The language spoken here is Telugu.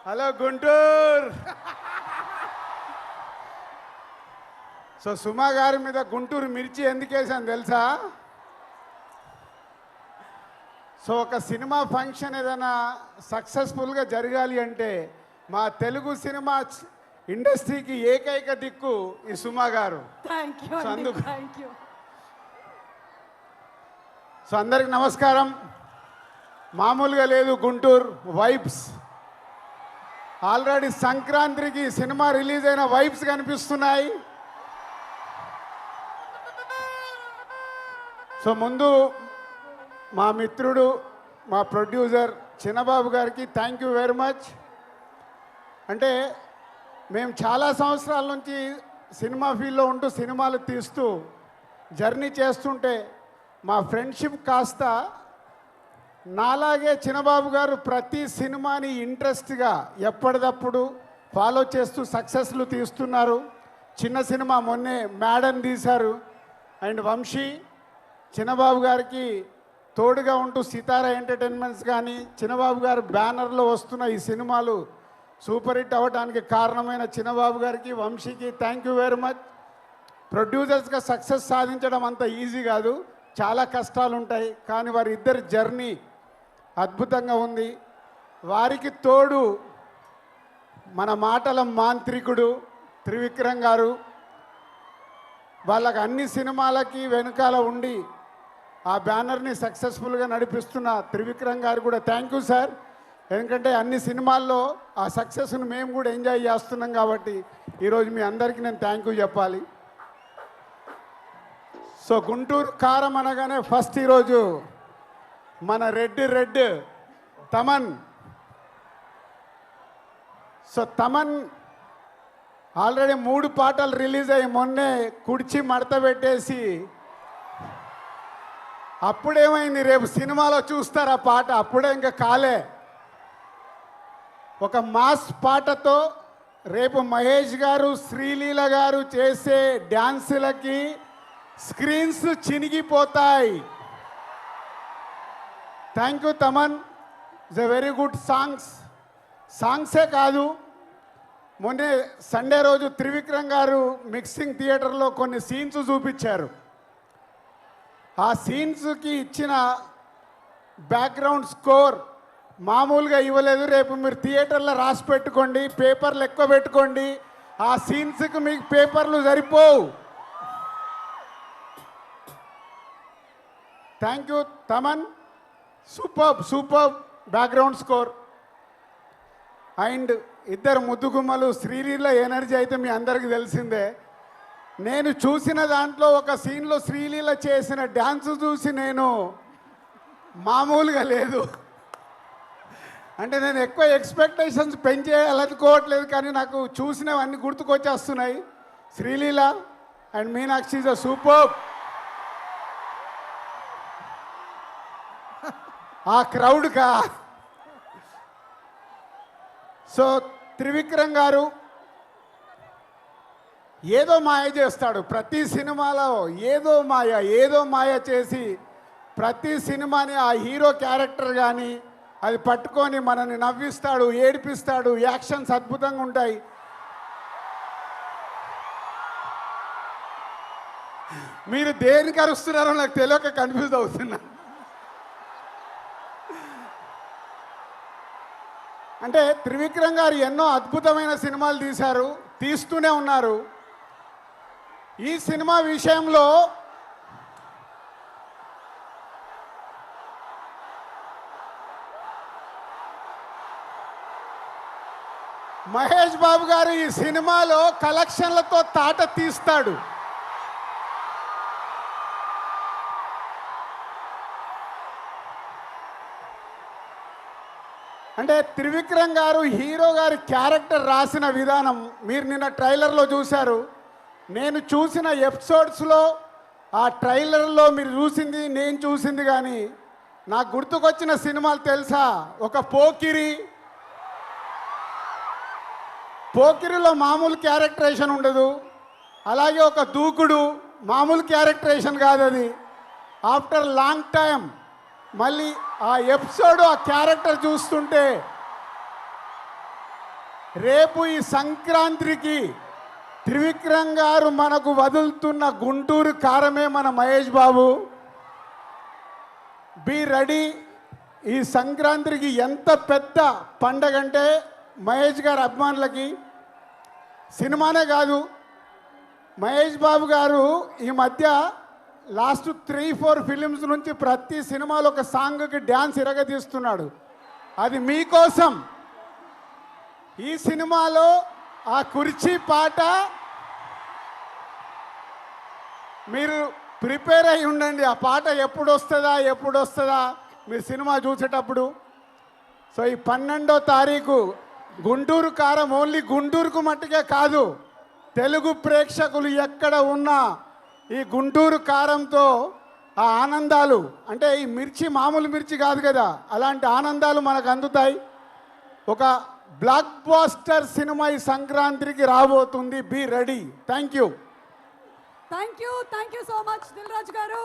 హలో గుంటూరు. సో సుమా గారి మీద గుంటూరు మిర్చి ఎందుకు వేసాను తెలుసా? సో ఒక సినిమా ఫంక్షన్ ఏదైనా సక్సెస్ఫుల్గా జరగాలి అంటే మా తెలుగు సినిమా ఇండస్ట్రీకి ఏకైక దిక్కు ఈ సుమా గారు. సో అందుకు సో అందరికి నమస్కారం. మామూలుగా లేదు గుంటూరు వైబ్స్. ఆల్రెడీ సంక్రాంతికి సినిమా రిలీజ్ అయిన వైబ్స్ కనిపిస్తున్నాయి. సో ముందు మా మిత్రుడు మా ప్రొడ్యూసర్ చిన్నబాబు గారికి థ్యాంక్ యూ వెరీ మచ్. అంటే మేము చాలా సంవత్సరాల నుంచి సినిమా ఫీల్డ్లో ఉంటూ సినిమాలు తీస్తూ జర్నీ చేస్తుంటే మా ఫ్రెండ్షిప్ కాస్త నాలాగే చిన్నబాబు గారు ప్రతి సినిమాని ఇంట్రెస్ట్గా ఎప్పటికప్పుడు ఫాలో చేస్తూ సక్సెస్లు తీస్తున్నారు. చిన్న సినిమా మొన్నే మేడన్ తీశారు. అండ్ వంశీ చిన్నబాబు గారికి తోడుగా ఉంటూ సితారా ఎంటర్టైన్మెంట్స్ కానీ చిన్నబాబు గారు బ్యానర్లో వస్తున్న ఈ సినిమాలు సూపర్ హిట్ అవ్వడానికి కారణమైన చిన్నబాబు గారికి వంశీకి థ్యాంక్ యూ వెరీ మచ్. ప్రొడ్యూసర్స్గా సక్సెస్ సాధించడం అంత ఈజీ కాదు, చాలా కష్టాలు ఉంటాయి. కానీ వారి ఇద్దరి జర్నీ అద్భుతంగా ఉంది. వారికి తోడు మన మాటల మాంత్రికుడు త్రివిక్రమ్ గారు. వాళ్ళకి అన్ని సినిమాలకి వెనుకాల ఉండి ఆ బ్యానర్ని సక్సెస్ఫుల్గా నడిపిస్తున్న త్రివిక్రమ్ గారు కూడా థ్యాంక్ యూ సార్. ఎందుకంటే అన్ని సినిమాల్లో ఆ సక్సెస్ను మేము కూడా ఎంజాయ్ చేస్తున్నాం కాబట్టి ఈరోజు మీ అందరికీ నేను థ్యాంక్ యూ చెప్పాలి. సో గుంటూరు కారం అనగానే ఫస్ట్ ఈరోజు మన red Thaman. So Thaman already 3 పాటలు రిలీజ్ అయ్యి మొన్నే కుడిచి మడత పెట్టేసి అప్పుడేమైంది, రేపు సినిమాలో చూస్తారు ఆ పాట. అప్పుడే ఇంకా కాలే. ఒక మాస్ పాటతో రేపు మహేష్ గారు శ్రీలీల గారు చేసే డ్యాన్సులకి స్క్రీన్స్ చినిగిపోతాయి. Thank you Thaman. It's a very good సాంగ్సే కాదు, మొన్నే సండే రోజు త్రివిక్రమ్ గారు మిక్సింగ్ థియేటర్లో కొన్ని సీన్స్ చూపించారు. ఆ సీన్స్కి ఇచ్చిన బ్యాక్గ్రౌండ్ స్కోర్ మామూలుగా ఇవ్వలేదు. రేపు మీరు థియేటర్లో రాసి పెట్టుకోండి, పేపర్లు ఎక్కువ పెట్టుకోండి. ఆ సీన్స్కి మీకు పేపర్లు సరిపోవు. Thank you Thaman. Super background score. And ఇద్దరు ముద్దుగుమ్మలు శ్రీలీల ఎనర్జీ అయితే మీ అందరికీ తెలిసిందే. నేను చూసిన దాంట్లో ఒక సీన్లో శ్రీలీల చేసిన డ్యాన్స్ చూసి నేను మామూలుగా లేదు. అంటే నేను ఎక్కువ ఎక్స్పెక్టేషన్స్ పెంచేయాలనుకోవట్లేదు, కానీ నాకు చూసినవన్నీ గుర్తుకొచ్చేస్తున్నాయి. Sreeleela and Meenakshi is a super. ఆ క్రౌడ్కా. సో త్రివిక్రమ్ గారు ఏదో మాయ చేస్తాడు ప్రతి సినిమాలో. ఏదో మాయ చేసి ప్రతి సినిమాని ఆ హీరో క్యారెక్టర్ కానీ అది పట్టుకొని మనల్ని నవ్విస్తాడు, ఏడిపిస్తాడు. యాక్షన్స్ అద్భుతంగా ఉంటాయి. మీరు దేనికి అరుస్తున్నారో నాకు తెలియక కన్ఫ్యూజ్ అవుతున్నా. అంటే త్రివిక్రమ్ గారు ఎన్నో అద్భుతమైన సినిమాలు తీస్తూనే ఉన్నారు. ఈ సినిమా విషయంలో మహేష్ బాబు గారు ఈ సినిమాలో కలెక్షన్లతో తాట తీస్తాడు. అంటే త్రివిక్రమ్ గారు హీరో గారి క్యారెక్టర్ రాసిన విధానం మీరు నిన్న ట్రైలర్లో చూశారు. నేను చూసిన ఎపిసోడ్స్లో ఆ ట్రైలర్లో మీరు చూసింది నేను చూసింది కానీ నాకు గుర్తుకొచ్చిన సినిమాలు తెలుసా? ఒక పోకిరిలో మామూలు క్యారెక్టరేషన్ ఉండదు. అలాగే ఒక దూకుడు మామూలు క్యారెక్టరేషన్ కాదు అది. ఆఫ్టర్ లాంగ్ టైం మళ్ళీ ఆ ఎపిసోడ్ ఆ క్యారెక్టర్ చూస్తుంటే రేపు ఈ సంక్రాంతికి త్రివిక్రమ్ గారు మనకు వదులుతున్న గుంటూరు కారమే మన మహేష్ బాబు. Be ready. ఈ సంక్రాంతికి ఎంత పెద్ద పండగ అంటే మహేష్ గారి అభిమానులకి సినిమానే కాదు, మహేష్ బాబు గారు ఈ మధ్య లాస్ట్ 3-4 ఫిలిమ్స్ నుంచి ప్రతి సినిమాలో ఒక సాంగ్కి డ్యాన్స్ ఇరగదీస్తున్నాడు. అది మీకోసం. ఈ సినిమాలో ఆ కుర్చీ పాట మీరు ప్రిపేర్ అయి ఉండండి. ఆ పాట ఎప్పుడు వస్తుందా మీరు సినిమా చూసేటప్పుడు. సో ఈ 12వ తారీఖు గుంటూరు కారం ఓన్లీ గుంటూరుకు మట్టుకే కాదు, తెలుగు ప్రేక్షకులు ఎక్కడ ఉన్నా ఈ గుంటూరు కారంతో ఆ ఆనందాలు, అంటే ఈ మిర్చి మామూలు మిర్చి కాదు కదా, అలాంటి ఆనందాలు మనకు అందుతాయి. ఒక బ్లాక్ బాస్టర్ సినిమా ఈ సంక్రాంతికి రాబోతుంది. Be ready. Thank you so much Dil Raju గారు.